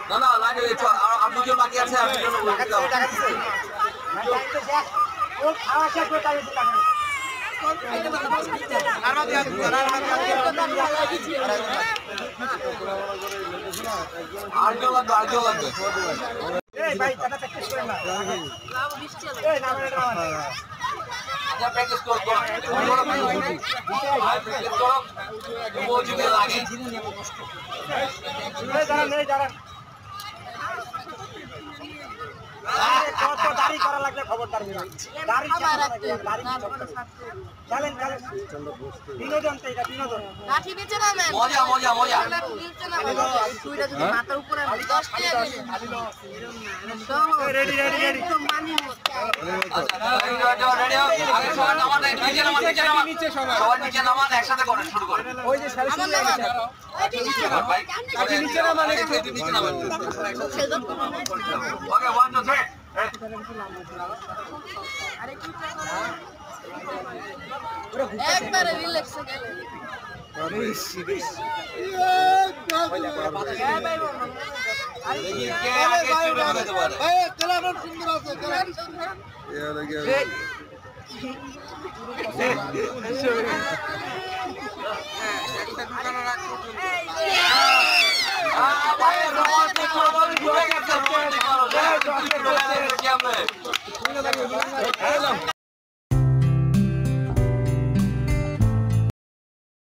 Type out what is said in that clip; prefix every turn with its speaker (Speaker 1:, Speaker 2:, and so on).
Speaker 1: না না লাইনে আপনি যে বাকি আছে আপনি টাকা দিতে ও খাওয়া শেষ করে টাকা দিতে আর্টিও লাগবে এই ভাই টাকা প্র্যাকটিস করেন না এই না আচ্ছা প্র্যাকটিস করো প্র্যাকটিস করো ও যুগে লাগে নেই দাঁড়ান কত দাড়ি করা লাগলে খবরদার দাড়ি চলেন বিনোদন তো এটা বিনোদন লাঠি নিচে নামেন মজা মজা মজা তুইটা যদি মাথার উপরে 10 টাকা রেডি রেডি রেডি আচ্ছা রেডি আগে সবাই নামান নিচে সবাই নিচে নামান একসাথে করেন শুরু করেন ওই যে সারি শুরু হয়ে গেছে ভাই আগে নিচে নামান নিচে নামান ওকে 1 2 3 একবারে রিল্যাক্স গেল আরে সিরিয়াস ভাই খেলা সুন্দর আছে খেলা